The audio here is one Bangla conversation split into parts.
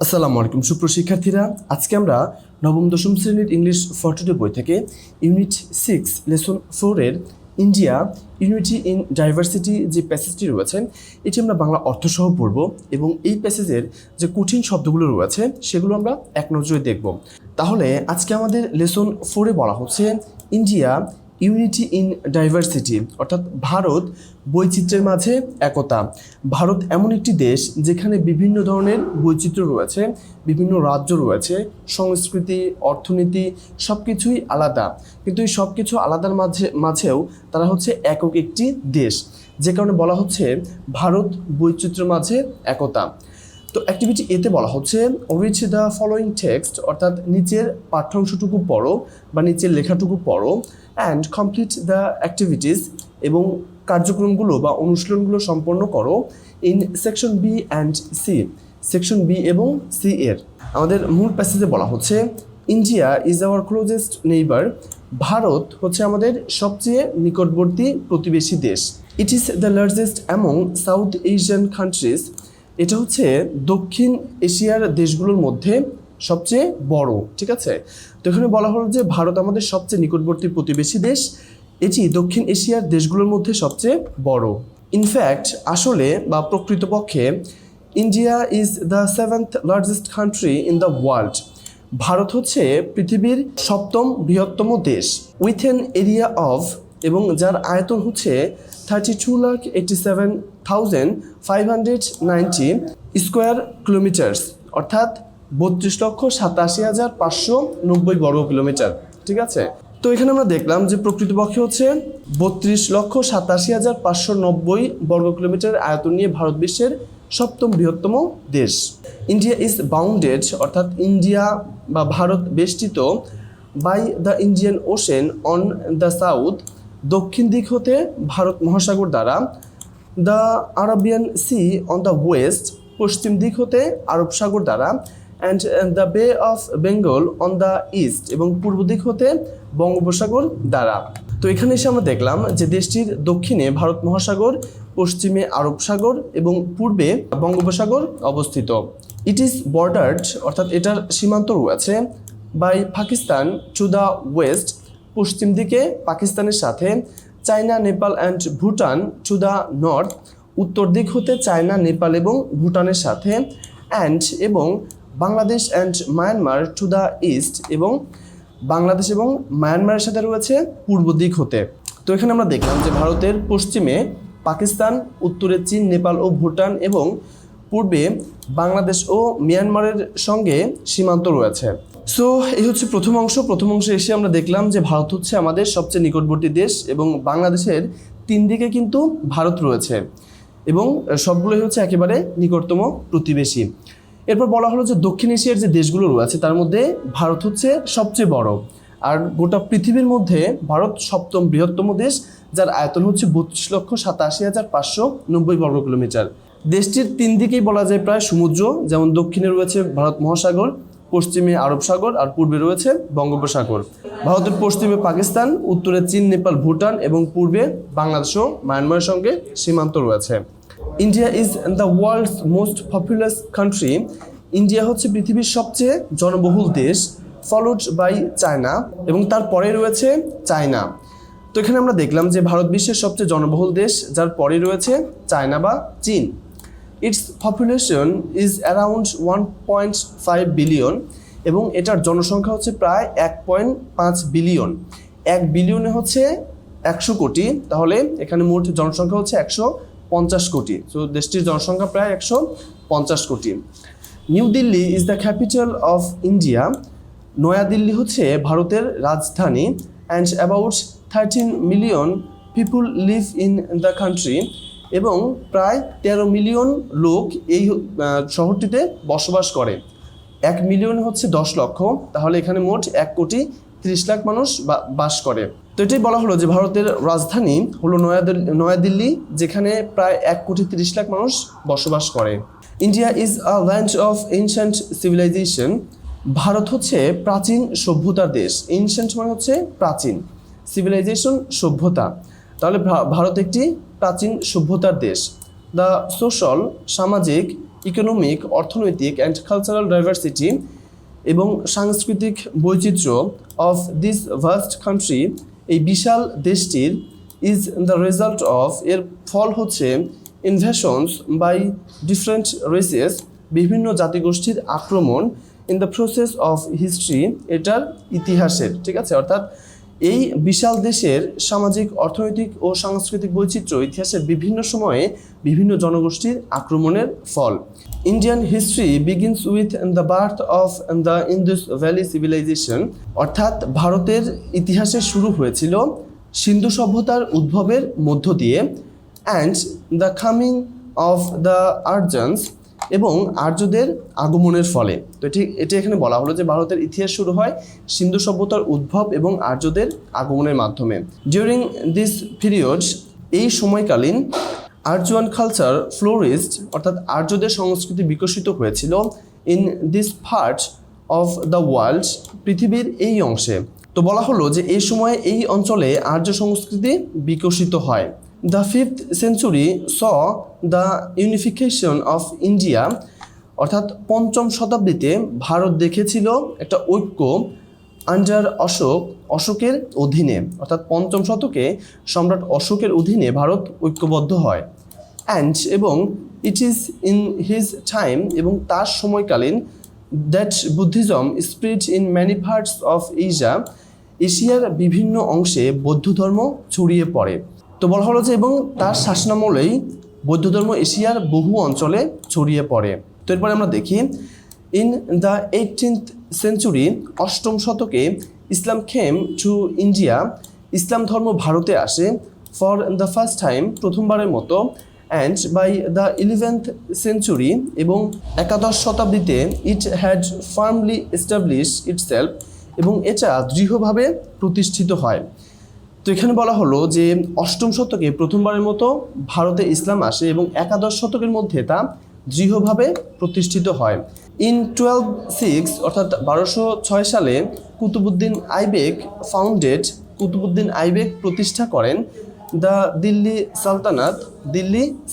আসসালামু আলাইকুম সুপ্রশিক্ষার্থীরা, আজকে আমরা নবম দশম শ্রেণীর ইংলিশ ফর টুডে বই থেকে ইউনিট 6 লেসন 4 এর ইন্ডিয়া ইউনিটি ইন ডাইভার্সিটি যে প্যাসেজটি রয়েছে এটি আমরা বাংলা অর্থসহ পড়ব এবং এই প্যাসেজের যে কঠিন শব্দগুলো রয়েছে সেগুলো আমরা এক নজরে দেখব। তাহলে আজকে আমাদের লেসন 4-এ বলা হচ্ছে ইন্ডিয়া ইউনিটি ইন ডাইভার্সিটি, অর্থাৎ ভারত বৈচিত্র্যের মাঝে একতা। ভারত এমন একটি দেশ যেখানে বিভিন্ন ধরনের বৈচিত্র্য রয়েছে, বিভিন্ন রাজ্য রয়েছে, সংস্কৃতি, অর্থনীতি সব কিছুই আলাদা, কিন্তু এই সব কিছু আলাদার মাঝেও তারা হচ্ছে একক একটি দেশ, যে কারণে বলা হচ্ছে ভারত বৈচিত্র্যের মাঝে একতা। তো অ্যাক্টিভিটি এতে বলা হচ্ছে রিচ দ্য ফলোয়িং টেক্সট, অর্থাৎ নিচের পাঠ্যাংশটুকু পড়ো বা নিচের লেখাটুকু পড়ো, অ্যান্ড কমপ্লিট দ্য অ্যাক্টিভিটিস, এবং কার্যক্রমগুলো বা অনুশীলনগুলো সম্পন্ন করো in section B and C, section B এবং সি এর। আমাদের মূল প্যাসেজে বলা হচ্ছে India is our closest neighbour, ভারত হচ্ছে আমাদের সবচেয়ে নিকটবর্তী প্রতিবেশী দেশ। It is the largest among South Asian countries, এটা হচ্ছে দক্ষিণ এশিয়ার দেশগুলোর মধ্যে সবচেয়ে বড়। ঠিক আছে, তো এখানে বলা হলো যে ভারত আমাদের সবচেয়ে নিকটবর্তী প্রতিবেশী দেশ, এটি দক্ষিণ এশিয়ার দেশগুলোর মধ্যে সবচেয়ে বড়। ইনফ্যাক্ট আসলে বা প্রকৃতপক্ষে India is the 7th largest country in the world, Bharat হচ্ছে পৃথিবীর 7ম বৃহত্তম দেশ। উইথ এন এরিয়া অফ, এবং যার আয়তন হচ্ছে 32,87,590 স্কোয়ার কিলোমিটার্স, অর্থাৎ 32,87,590 বর্গ কিলোমিটার। ঠিক আছে, তো এখানে আমরা দেখলাম যে প্রকৃতপক্ষে হচ্ছে 32,87,590 বর্গ কিলোমিটার আয়তন নিয়ে ভারত বিশ্বের 7ম বৃহত্তম দেশ। ইন্ডিয়া ইজ বাউন্ডেড, অর্থাৎ ইন্ডিয়া বা ভারত বেষ্টিত by the Indian Ocean on the south, দক্ষিণ দিক হতে ভারত মহাসাগর দ্বারা, the Arabian Sea on the west, পশ্চিম দিক হতে আরব সাগর দ্বারা, and the Bay of Bengal on the east, এবং পূর্ব দিক হতে বঙ্গোপসাগর দ্বারা। তো এখানে এসে আমরা দেখলাম যে দেশটির দক্ষিণে ভারত মহাসাগর, পশ্চিমে আরব সাগর এবং পূর্বে বঙ্গোপসাগর অবস্থিত। ইট ইজ বর্ডার্ড, অর্থাৎ এটার সীমান্ত রয়েছে, by Pakistan to the west, পশ্চিম দিকে পাকিস্তানের সাথে, China, Nepal and Bhutan to the north, উত্তর দিক হতে চায়না, নেপাল এবং ভুটানের সাথে, অ্যান্ড এবং Bangladesh and Myanmar to the east, এবং বাংলাদেশ এবং মায়ানমারের সাথে রয়েছে পূর্ব দিক হতে। তো এখানে আমরা দেখলাম যে ভারতের পশ্চিমে পাকিস্তান, উত্তরে চীন, নেপাল ও ভুটান, এবং পূর্বে বাংলাদেশ ও মিয়ানমারের সঙ্গে সীমান্ত রয়েছে। সো এই হচ্ছে প্রথম অংশ। প্রথম অংশে এসে আমরা দেখলাম যে ভারত হচ্ছে আমাদের সবচেয়ে নিকটবর্তী দেশ এবং বাংলাদেশের 3 দিকে কিন্তু ভারত রয়েছে এবং সবগুলোই হচ্ছে একেবারে নিকটতম প্রতিবেশী। এরপর বলা হলো যে দক্ষিণ এশিয়ার যে দেশগুলো রয়েছে তার মধ্যে ভারত হচ্ছে সবচেয়ে বড়, আর গোটা পৃথিবীর মধ্যে ভারত 7ম বৃহত্তম দেশ, যার আয়তন হচ্ছে 32,87,590 বর্গ কিলোমিটার। দেশটির 3 দিকেই বলা যায় প্রায় সমুদ্র, যেমন দক্ষিণে রয়েছে ভারত মহাসাগর, পশ্চিমে আরব সাগর আর পূর্বে রয়েছে বঙ্গোপসাগর। ভারতের পশ্চিমে পাকিস্তান, উত্তরে চীন, নেপাল, ভুটান এবং পূর্বে বাংলাদেশ ও মায়ানমারের সঙ্গে সীমান্ত রয়েছে। India is the world's most populous country, India হচ্ছে পৃথিবীর সবচেয়ে জনবহুল দেশ, ফলোড বাই চায়না, এবং তারপরে রয়েছে চায়না। তো এখানে আমরা দেখলাম যে ভারত বিশ্বের সবচেয়ে জনবহুল দেশ, যার পরে রয়েছে চায়না বা চীন। It's population is around 1.5 billion, এবং এটার জনসংখ্যা হচ্ছে প্রায় 1.5 বিলিয়ন। 1 বিলিয়নে হচ্ছে 100 কোটি, তাহলে এখানে মোট জনসংখ্যা হচ্ছে 150 কোটি। সো দেশটির জনসংখ্যা প্রায় 150 কোটি। New Delhi is the capital of India, Nayadilli হচ্ছে ভারতের রাজধানী, and about 13 million people live in the country, এবং প্রায় 13 মিলিয়ন লোক এই শহরটিতে বসবাস করে। 1 মিলিয়ন হচ্ছে 10 লক্ষ, তাহলে এখানে মোট 1,30,00,000 মানুষ বাস করে। তো এটাই বলা হলো যে ভারতের রাজধানী হলো নয়াদিল্লি, যেখানে প্রায় 1,30,00,000 মানুষ বসবাস করে। India is a land of ancient civilisation, ভারত হচ্ছে প্রাচীন সভ্যতার দেশ। এনশিয়েন্ট মানে হচ্ছে প্রাচীন, সিভিলাইজেশন সভ্যতা, তাহলে ভারত একটি প্রাচীন সভ্যতার দেশ। দ্য সোশ্যাল, সামাজিক, ইকোনমিক, অর্থনৈতিক অ্যান্ড কালচারাল ডাইভার্সিটি এবং সাংস্কৃতিক বৈচিত্র্য অফ দিস ভাস্ট কান্ট্রি, এই বিশাল দেশটির, ইজ দ্য রেজাল্ট অফ, এর ফল হচ্ছে ইনভেশনস বাই ডিফারেন্ট রেসেস, বিভিন্ন জাতিগোষ্ঠীর আক্রমণ, in the process of history, এটার ইতিহাসের, ঠিক আছে। অর্থাৎ এই বিশাল দেশের সামাজিক, অর্থনৈতিক ও সাংস্কৃতিক বৈচিত্র্য ইতিহাসের বিভিন্ন সময়ে বিভিন্ন জনগোষ্ঠীর আক্রমণের ফল। Indian history begins with the birth of the Indus valley civilization, অর্থাৎ ভারতের ইতিহাসের শুরু হয়েছিল সিন্ধু সভ্যতার উদ্ভবের মধ্য দিয়ে, and the coming of the Aryans, এবং আর্যদের আগমনের ফলে। তো এটা এখানে বলা হলো যে ভারতের ইতিহাস শুরু হয় সিন্ধু সভ্যতার উদ্ভব এবং আর্যদের আগমনের মাধ্যমে। ডিউরিং দিস পিরিয়ড, এই সময়কালীন, আর্যুয়ান কালচার ফ্লোরিস্ট, অর্থাৎ আর্যদের সংস্কৃতি বিকশিত হয়েছিল, in this part of the world, পৃথিবীর এই অংশে। তো বলা হলো যে এই সময়ে এই অঞ্চলে আর্য সংস্কৃতি বিকশিত হয়। The 5th century saw the unification of India, অর্থাৎ পঞ্চম শতাব্দীতে ভারত দেখেছিল একটা ঐক্য, আন্ডার অশোকের অধীনে, অর্থাৎ পঞ্চম শতকে সম্রাট অশোকের অধীনে ভারত ঐক্যবদ্ধ হয়। অ্যান্ড, এবং it is in his time, এবং তার সময়কালীন, that Buddhism spread in many parts of Asia, এশিয়ার বিভিন্ন অংশে বৌদ্ধ ধর্ম ছড়িয়ে পড়ে। তো বলা হলো যে এবং তার শাসনামলেই বৌদ্ধ ধর্ম এশিয়ার বহু অঞ্চলে ছড়িয়ে পড়ে। তো এরপরে আমরা দেখি, ইন দ্য 18th century, অষ্টম শতকে, ইসলাম খেম টু ইন্ডিয়া, ইসলাম ধর্ম ভারতে আসে, ফর দ্য ফার্স্ট টাইম, প্রথমবারের মতো, and by the 11th century, এবং একাদশ শতাব্দীতে, it had firmly establish itself, এবং এটা দৃঢ়ভাবে প্রতিষ্ঠিত হয়। তো এখানে বলা হলো যে অষ্টম শতকে প্রথমবারের মতো ভারতে ইসলাম আসে এবং একাদশ শতকের মধ্যে তা দৃঢ়ভাবে প্রতিষ্ঠিত হয়। ইন 1206, অর্থাৎ 1206 সালে, কুতুবউদ্দিন আইবেক প্রতিষ্ঠা করেন দ্য দিল্লি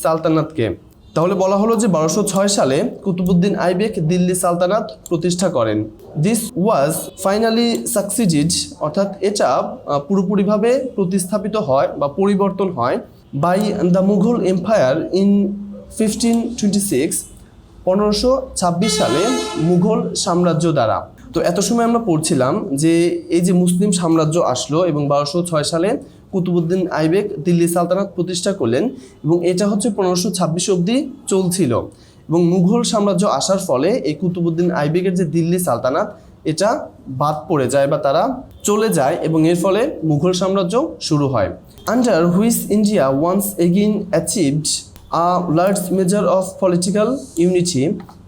সালতানাতকে। তাহলে বলা হলো যে 1206 সালে কুতুবউদ্দিন আইবেক দিল্লি সালতানাত প্রতিষ্ঠা করেন। দিস ওয়াজ ফাইনালি সাকসিডেড, অর্থাৎ এটা পুরোপুরিভাবে প্রতিস্থাপিত হয় বা পরিবর্তন হয়, by the Mughal empire in 1526, 1526 সালে মুঘল সাম্রাজ্য দ্বারা। তো এত সময় আমরা পড়ছিলাম যে এই যে মুসলিম সাম্রাজ্য আসলো এবং 1206 সালে কুতুবউদ্দিন আইবেক দিল্লি সালতানাত প্রতিষ্ঠা করলেন এবং এটা হচ্ছে 1526 অবধি চলছিল, এবং মুঘল সাম্রাজ্য আসার ফলে এই কুতুবউদ্দিন আইবেকের যে দিল্লি সালতানাত এটা বাদ পড়ে যায় বা তারা চলে যায় এবং এর ফলে মুঘল সাম্রাজ্য শুরু হয়। Under which India once again achieved a large measure of political unity,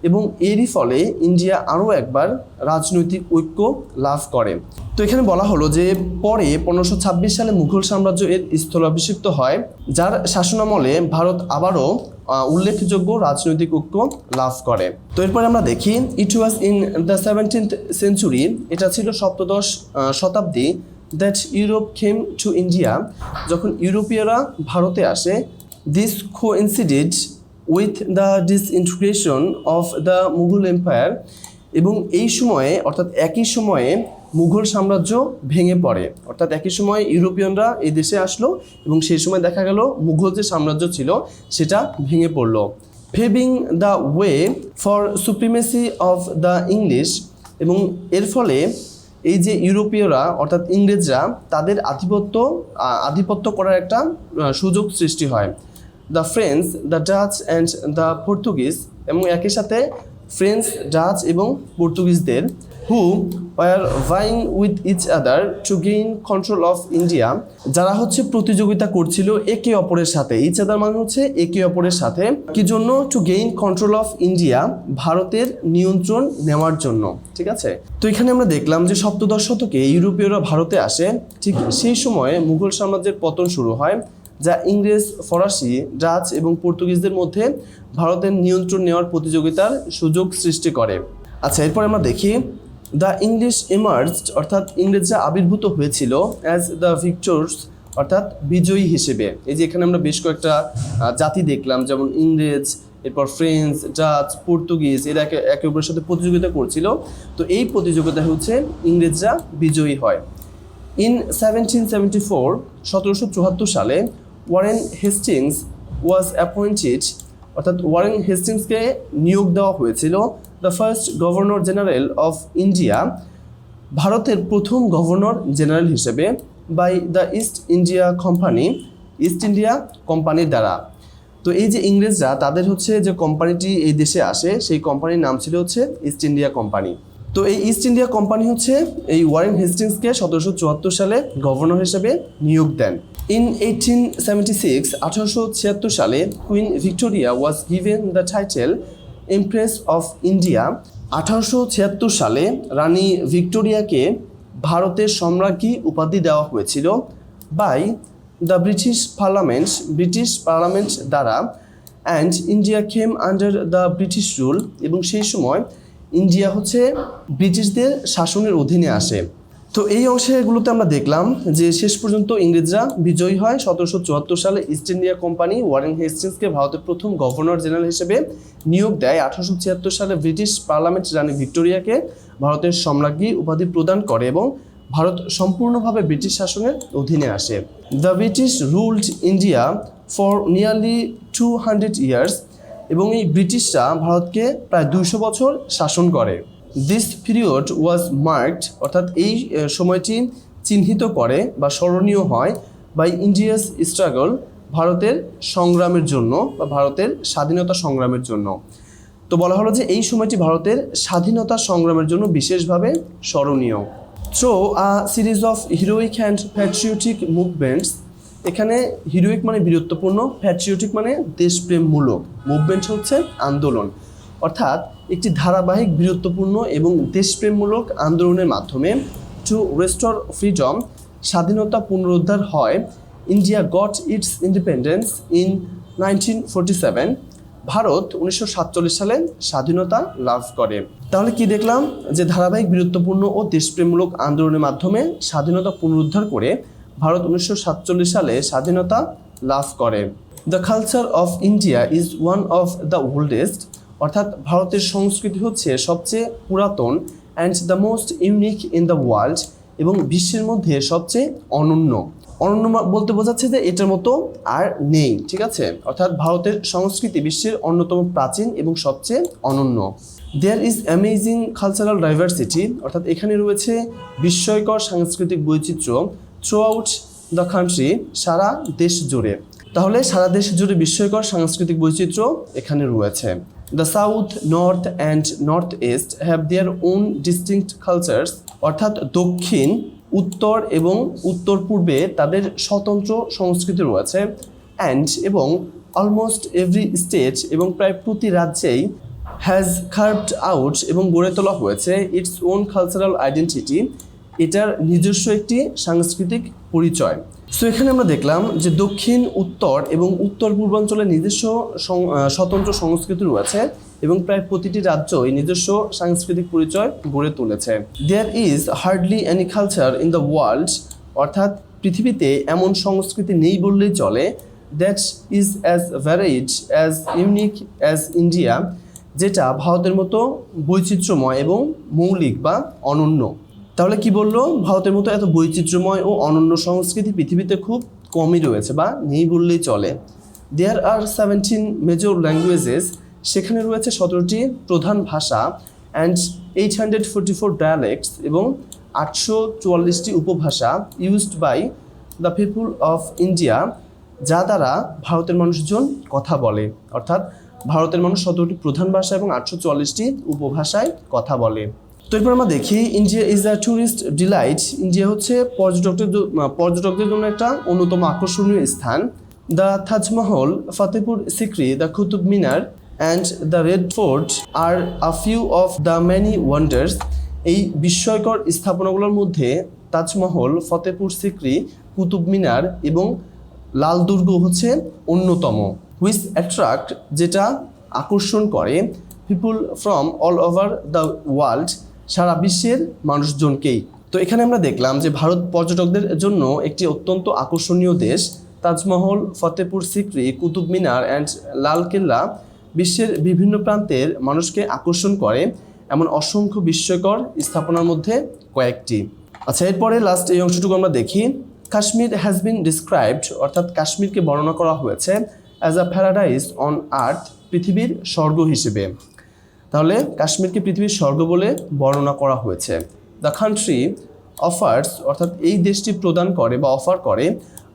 এবং এরই ফলে ইন্ডিয়া আরও একবার রাজনৈতিক ঐক্য লাভ করে। তো এখানে বলা হলো যে পরে 1526 সালে মুঘল সাম্রাজ্য এর স্থলাভিষিক্ত হয়, যার শাসনামলে ভারত আবারও উল্লেখযোগ্য রাজনৈতিক ঐক্য লাভ করে। তো এরপরে আমরা দেখি, it was in the 17th century, এটা ছিল সপ্তদশ শতাব্দী, that Europe came to India, যখন ইউরোপীয়রা ভারতে আসে। This coincided with the disintegration of the Mughal empire, এবং এই সময়ে অর্থাৎ একই সময়ে মুঘল সাম্রাজ্য ভেঙে পড়ে, অর্থাৎ একই সময় ইউরোপিয়ানরা এই দেশে আসলো এবং সেই সময় দেখা গেল মুঘল যে সাম্রাজ্য ছিল সেটা ভেঙে পড়লো। Paving the way for supremacy of the English, এবং এর ফলে এই যে ইউরোপীয়রা অর্থাৎ ইংরেজরা তাদের আধিপত্য করার একটা সুযোগ সৃষ্টি হয়। The French, the Dutch and the Portuguese, এবং একই সাথে ফ্রেঞ্চ, ডাচ এবং পর্তুগিজদের, who were vying with each other to gain control of India, যারা হচ্ছে প্রতিযোগিতা করছিল একে অপরের সাথে। ইচ আদার মানে হচ্ছে একে অপরের সাথে, কি জন্য? Two gain control of India, ভারতের নিয়ন্ত্রণ নেওয়ার জন্য, ঠিক আছে। তো এখানে আমরা দেখলাম যে সপ্তদশ শতকে ইউরোপীয়রা ভারতে আসে, ঠিক সেই সময়ে মুঘল সাম্রাজ্যের পতন শুরু হয়, যা ইংরেজ, ফরাসি, ডাচ এবং পর্তুগিজদের মধ্যে ভারতের নিয়ন্ত্রণ নেওয়ার প্রতিযোগিতার সুযোগ সৃষ্টি করে। আচ্ছা, এরপর আমরা দেখি, দ্য ইংলিশ এমার্জড, অর্থাৎ ইংরেজরা আবির্ভূত হয়েছিল, অ্যাজ দ্য ভিক্টরস, অর্থাৎ বিজয়ী হিসেবে। এই যে এখানে আমরা বেশ কয়েকটা জাতি দেখলাম, যেমন ইংরেজ এরপর ফ্রেঞ্চ, ডাচ, পর্তুগিজ এরা একে অপরের সাথে প্রতিযোগিতা করছিল। তো এই প্রতিযোগিতায় হচ্ছে ইংরেজরা বিজয়ী হয়। ইন 1774 1774 সালে ওয়ারেন হেস্টিংস ওয়াজ অ্যাপয়েন্টেড, অর্থাৎ ওয়ারেন হেস্টিংসকে নিয়োগ দেওয়া হয়েছিল the first governor general of India, ভারতের প্রথম গভর্নর জেনারেল হিসেবে, by the East India Company, East India কোম্পানির দ্বারা। তো এই যে ইংরেজরা তাদের হচ্ছে যে কোম্পানিটি এই দেশে আসে সেই কোম্পানির নাম ছিল হচ্ছে ইস্ট ইন্ডিয়া কোম্পানি। তো এই ইস্ট ইন্ডিয়া কোম্পানি হচ্ছে এই ওয়ারেন হেস্টিংসকে 1774 সালে গভর্নর হিসেবে নিয়োগ দেন। ইন 1876 সালে queen Victoria was given the title empress of India. 1876 সালে রানী ভিক্টোরিয়াকে ভারতের সম্রাজ্ঞী উপাধি দেওয়া হয়েছিল বাই দ্য ব্রিটিশ পার্লামেন্ট দ্বারা, and India came under the British rule, এবং সেই সময় ইন্ডিয়া হচ্ছে ব্রিটিশদের শাসনের অধীনে আসে। তো এই অংশগুলোতে আমরা দেখলাম যে শেষ পর্যন্ত ইংরেজরা বিজয়ী হয়। 1774 সালে ইস্ট ইন্ডিয়া কোম্পানি ওয়ারেন হেস্টিংসকে ভারতের প্রথম গভর্নর জেনারেল হিসেবে নিয়োগ দেয়। 1876 সালে ব্রিটিশ পার্লামেন্ট রানী ভিক্টোরিয়াকে ভারতের সম্রাজ্ঞী উপাধি প্রদান করে এবং ভারত সম্পূর্ণভাবে ব্রিটিশ শাসনের অধীনে আসে। The British ruled India for nearly 200 years, এবং এই ব্রিটিশরা ভারতকে প্রায় 200 বছর শাসন করে। দিস পিরিয়ড ওয়াজ মার্কড, অর্থাৎ এই সময়টি চিহ্নিত করে বা স্মরণীয় হয় বাই ইন্ডিয়াস স্ট্রাগল, ভারতের সংগ্রামের জন্য বা ভারতের স্বাধীনতা সংগ্রামের জন্য। তো বলা হলো যে এই সময়টি ভারতের স্বাধীনতা সংগ্রামের জন্য বিশেষভাবে স্মরণীয়। Through a series of heroic and patriotic movements, এখানে হিরোইক মানে বীরত্বপূর্ণ, প্যাট্রিয়টিক মানে দেশপ্রেমমূলক, মুভমেন্ট হচ্ছে আন্দোলন, অর্থাৎ একটি ধারাবাহিক বীরত্বপূর্ণ এবং দেশপ্রেমমূলক আন্দোলনের মাধ্যমে টু রেস্টোর ফ্রিডম, স্বাধীনতা পুনরুদ্ধার হয়। India goat its independence in 1947, Bharat 1947 সালে স্বাধীনতা লাভ করে। তাহলে কি দেখলাম যে ধারাবাহিক বীরত্বপূর্ণ ও দেশপ্রেমমূলক আন্দোলনের মাধ্যমে স্বাধীনতা পুনরুদ্ধার করে ভারত 1947 সালে স্বাধীনতা লাভ করে। The culture of India is one of the oldest, অর্থাৎ ভারতের সংস্কৃতি হচ্ছে সবচেয়ে পুরাতন, and the most unique in the world, এবং বিশ্বের মধ্যে সবচেয়ে অনন্য। অনন্য বলতে বোঝাচ্ছে যে এটার মতো আর নেই, ঠিক আছে, অর্থাৎ ভারতের সংস্কৃতি বিশ্বের অন্যতম প্রাচীন এবং সবচেয়ে অনন্য। There is amazing cultural diversity, অর্থাৎ এখানে রয়েছে বিস্ময়কর সাংস্কৃতিক বৈচিত্র্য থ্রু আউট দ্য কান্ট্রি, সারা দেশ জুড়ে। তাহলে সারা দেশ জুড়ে বিস্ময়কর সাংস্কৃতিক বৈচিত্র্য এখানে রয়েছে। The south, north and north east have their own distinct cultures, অর্থাৎ দক্ষিণ, উত্তর এবং উত্তর পূর্বে তাদের স্বতন্ত্র সংস্কৃতি রয়েছে। এবং অলমোস্ট এভরি স্টেট, এবং প্রায় প্রতি রাজ্যেই হ্যাজ কার্ভড আউট, এবং গড়ে তোলা হয়েছে ইটস ওন কালচারাল আইডেন্টিটি, এটার নিজস্ব একটি সাংস্কৃতিক পরিচয়। সো এখানে আমরা দেখলাম যে দক্ষিণ, উত্তর এবং উত্তর পূর্বাঞ্চলে নিজস্ব স্বতন্ত্র সংস্কৃতি রয়েছে এবং প্রায় প্রতিটি রাজ্য এই নিজস্ব সাংস্কৃতিক পরিচয় গড়ে তুলেছে। There is hardly any culture in the world, অর্থাৎ পৃথিবীতে এমন সংস্কৃতি নেই বললেই চলে, that is as varied as unique as India, যেটা ভারতের মতো বৈচিত্র্যময় এবং মৌলিক বা অনন্য। তাহলে কি বললো, ভারতের মতো এত বৈচিত্র্যময় ও অনন্য সংস্কৃতি পৃথিবীতে খুব কমই রয়েছে বা নেই বললেই চলে। দেয়ার আর 17 মেজর ল্যাঙ্গুয়েজেস, সেখানে রয়েছে 17টি প্রধান ভাষা, অ্যান্ড 844 ডায়ালেক্টস, এবং 844টি উপভাষা, used by the people of India, যা দ্বারা ভারতের মানুষজন কথা বলে। অর্থাৎ ভারতের মানুষ 17টি প্রধান ভাষা এবং 844টি উপভাষায় কথা বলে। তো এরপর আমরা দেখি India is a tourist delight, India হচ্ছে পর্যটকদের জন্য একটা অন্যতম আকর্ষণীয় স্থান। The Taj Mahal, Fatehpur Sikri, the Qutub Minar and the Red Fort are a few of the many wonders, এই বিস্ময়কর স্থাপনাগুলোর মধ্যে তাজমহল, ফতেপুর সিক্রি, কুতুব মিনার এবং লাল দুর্গ হচ্ছে অন্যতম। হুইচ অ্যাট্রাক্ট, যেটা আকর্ষণ করে, people from all over the world, সারা বিশ্বের মানুষজনকেই। তো এখানে আমরা দেখলাম যে ভারত পর্যটকদের জন্য একটি অত্যন্ত আকর্ষণীয় দেশ। তাজমহল, ফতেপুর সিক্রি, কুতুব মিনার অ্যান্ড লাল কেল্লা বিশ্বের বিভিন্ন প্রান্তের মানুষকে আকর্ষণ করে এমন অসংখ্য বিস্ময়কর স্থাপনার মধ্যে কয়েকটি। আচ্ছা, এরপরে লাস্ট এই অংশটুকু আমরা দেখি। কাশ্মীর হ্যাজ বিন ডিসক্রাইবড, অর্থাৎ কাশ্মীরকে বর্ণনা করা হয়েছে as a paradise on earth, পৃথিবীর স্বর্গ হিসেবে। তাহলে কাশ্মীরকে পৃথিবীর স্বর্গ বলে বর্ণনা করা হয়েছে। দ্য কান্ট্রি অফার্স, অর্থাৎ এই দেশটি প্রদান করে বা অফার করে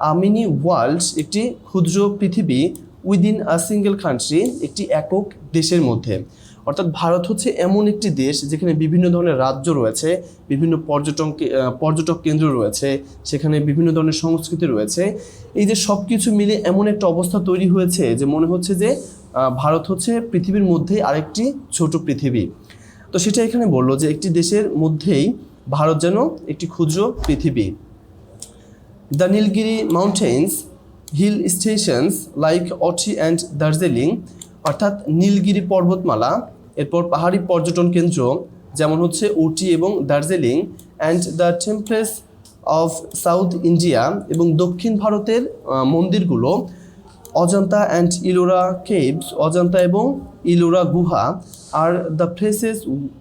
আ মিনি ওয়ার্ল্ড, একটি ক্ষুদ্র পৃথিবী, উইদিন আ সিঙ্গেল কান্ট্রি, একটি একক দেশের মধ্যে। অর্থাৎ ভারত হচ্ছে এমন একটি দেশ যেখানে বিভিন্ন ধরনের রাজ্য রয়েছে, বিভিন্ন পর্যটক কেন্দ্র রয়েছে, সেখানে বিভিন্ন ধরনের সংস্কৃতি রয়েছে। এই যে সব কিছু মিলে এমন একটা অবস্থা তৈরি হয়েছে যে মনে হচ্ছে যে ভারত হচ্ছে পৃথিবীর মধ্যেই আরেকটি ছোট পৃথিবী। তো সেটা এখানে বললো যে একটি দেশের মধ্যেই ভারত যেন একটি ক্ষুদ্র পৃথিবী। The Nilgiri mountains, hill stations like Ooty and Darjeeling, অর্থাৎ নীলগিরি পর্বতমালা, এরপর পাহাড়ি পর্যটন কেন্দ্র যেমন হচ্ছে উটি এবং Darjeeling, and the temples of south India, এবং দক্ষিণ ভারতের মন্দিরগুলো, অজন্তা অ্যান্ড ইলোরা কেভস, অজন্তা এবং ইলোরা গুহা, আর the places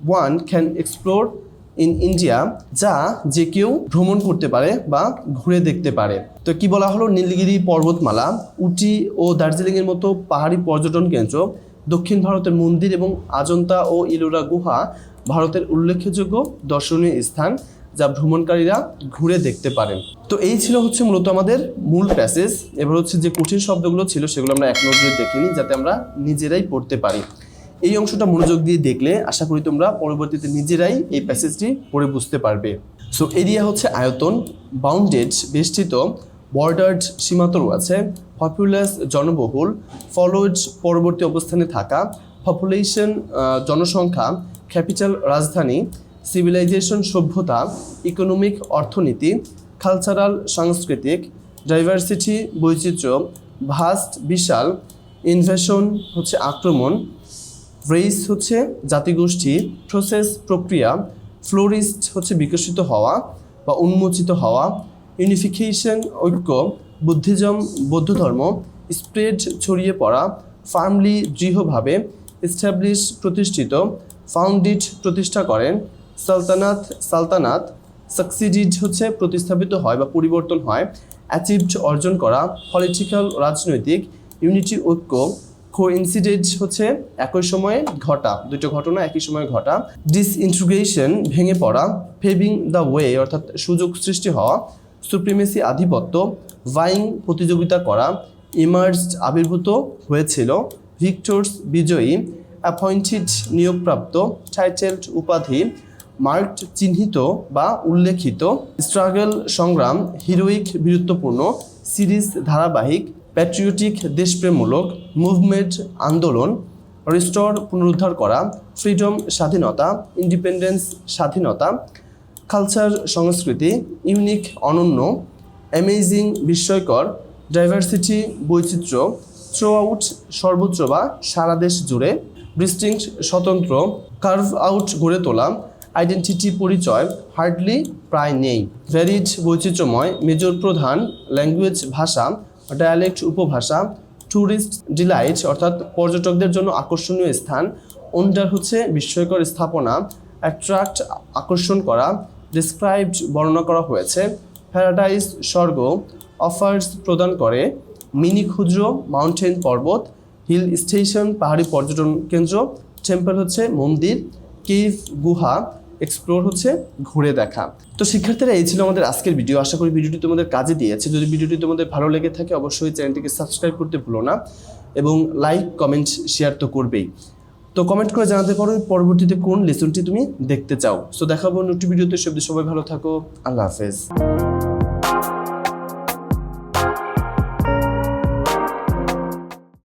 one can explore in India, যা যে কেউ ভ্রমণ করতে পারে বা ঘুরে দেখতে পারে। তো কি বলা হলো, নীলগিরি পর্বতমালা, উটি ও দার্জিলিংয়ের মতো পাহাড়ি পর্যটন কেন্দ্র, দক্ষিণ ভারতের মন্দির এবং অজন্তা ও ইলোরা গুহা ভারতের উল্লেখযোগ্য দর্শনীয় স্থান যা ভ্রমণকারীরা ঘুরে দেখতে পারেন। তো এই ছিল হচ্ছে মূলত আমাদের মূল প্যাসেজ। এবার হচ্ছে যে কঠিন শব্দগুলো ছিল সেগুলো আমরা এক নজরে দেখে নিই যাতে আমরা নিজেরাই পড়তে পারি। এই অংশটা মনোযোগ দিয়ে দেখলে আশা করি তোমরা পরবর্তীতে নিজেরাই এই প্যাসেজটি পড়ে বুঝতে পারবে। সো এরিয়া হচ্ছে আয়তন, বাউন্ডেড বেষ্টিত, বর্ডার্ড সীমান্ত রয়েছে, পপুলাস জনবহুল, ফলোড পরবর্তী অবস্থানে থাকা, পপুলেশন জনসংখ্যা, ক্যাপিটাল রাজধানী, সিভিলাইজেশন সভ্যতা, ইকোনমিক অর্থনীতি, কালচারাল সাংস্কৃতিক, ডাইভার্সিটি বৈচিত্র্য, ভাস্ট বিশাল, ইনভেশন হচ্ছে আক্রমণ, রেস হচ্ছে জাতিগোষ্ঠী, প্রসেস প্রক্রিয়া, ফ্লোরিস্ট হচ্ছে বিকশিত হওয়া বা উন্মোচিত হওয়া, ইউনিফিকেশন ঐক্য, বুদ্ধিজম বৌদ্ধ ধর্ম, স্প্রেড ছড়িয়ে পড়া, ফার্মলি দৃঢ়ভাবে, এস্টাবলিশ প্রতিষ্ঠিত, ফাউন্ডেড প্রতিষ্ঠা করেন, সালতানাত, সাকসিডিড হচ্ছে প্রতিস্থাপিত হয় বা পরিবর্তন হয়, অ্যাচিভড অর্জন করা, পলিটিক্যাল রাজনৈতিক, ইউনিটি ঐক্য, কোইন্সিডেন্ট হচ্ছে একই সময়ে ঘটা, দুটো ঘটনা একই সময়ে ঘটা, ডিসইন্টিগ্রেশন ভেঙে পড়া, পেভিং দ্য ওয়ে অর্থাৎ সুযোগ সৃষ্টি হওয়া, সুপ্রিমেসি আধিপত্য, ভাইং প্রতিযোগিতা করা, ইমার্জড আবির্ভূত হয়েছিল, ভিক্টরস বিজয়ী, অ্যাপয়েন্টেড নিয়োগপ্রাপ্ত, টাইটেলড উপাধি, মার্কড চিহ্নিত বা উল্লেখিত, স্ট্রাগল সংগ্রাম, হিরোইক বীরত্বপূর্ণ, সিরিজ ধারাবাহিক, প্যাট্রিয়টিক দেশপ্রেমমূলক, মুভমেন্ট আন্দোলন, রিস্টোর পুনরুদ্ধার করা, ফ্রিডম স্বাধীনতা, ইন্ডিপেন্ডেন্স স্বাধীনতা, কালচার সংস্কৃতি, ইউনিক অনন্য, অ্যামেজিং বিস্ময়কর, ডাইভার্সিটি বৈচিত্র্য, থ্রো আউট সর্বোচ্চ বা সারা দেশ জুড়ে, ডিস্টিংক্ট স্বতন্ত্র, কার্ভ আউট গড়ে তোলা, আইডেন্টিটি পরিচয়, হার্ডলি প্রায় নেই, ভ্যারিড বৈচিত্র্যময়, মেজর প্রধান, ল্যাঙ্গুয়েজ ভাষা, ডায়ালেক্ট উপভাষা, ট্যুরিস্ট ডিলাইট অর্থাৎ পর্যটকদের জন্য আকর্ষণীয় স্থান, ওন্ডার হচ্ছে বিস্ময়কর স্থাপনা, অ্যাট্রাক্ট আকর্ষণ করা, ডিসক্রাইবড বর্ণনা করা হয়েছে, প্যারাডাইস স্বর্গ, অফার্স প্রদান করে, মিনি ক্ষুদ্র মাউন্টেন পর্বত, হিল স্টেশন পাহাড়ি পর্যটন কেন্দ্র, টেম্পল হচ্ছে মন্দির, কেভ গুহা, এক্সপ্লোর হচ্ছে ঘুরে দেখা। তো শিক্ষার্থীরা এই ছিল আমাদের আজকের ভিডিও। আশা করি ভিডিওটি তোমাদের কাজে দিয়েছে। যদি ভিডিওটি তোমাদের ভালো লেগে থাকে অবশ্যই চ্যানেলটিকে সাবস্ক্রাইব করতে ভুলো না এবং লাইক কমেন্ট শেয়ার তো করবেই। তো কমেন্ট করে জানাতে পারো পরবর্তীতে কোন লেসনটি তুমি দেখতে চাও। সো দেখাবো নতুন ভিডিওতে। সবাই ভালো থাকো। আল্লাহ হাফেজ।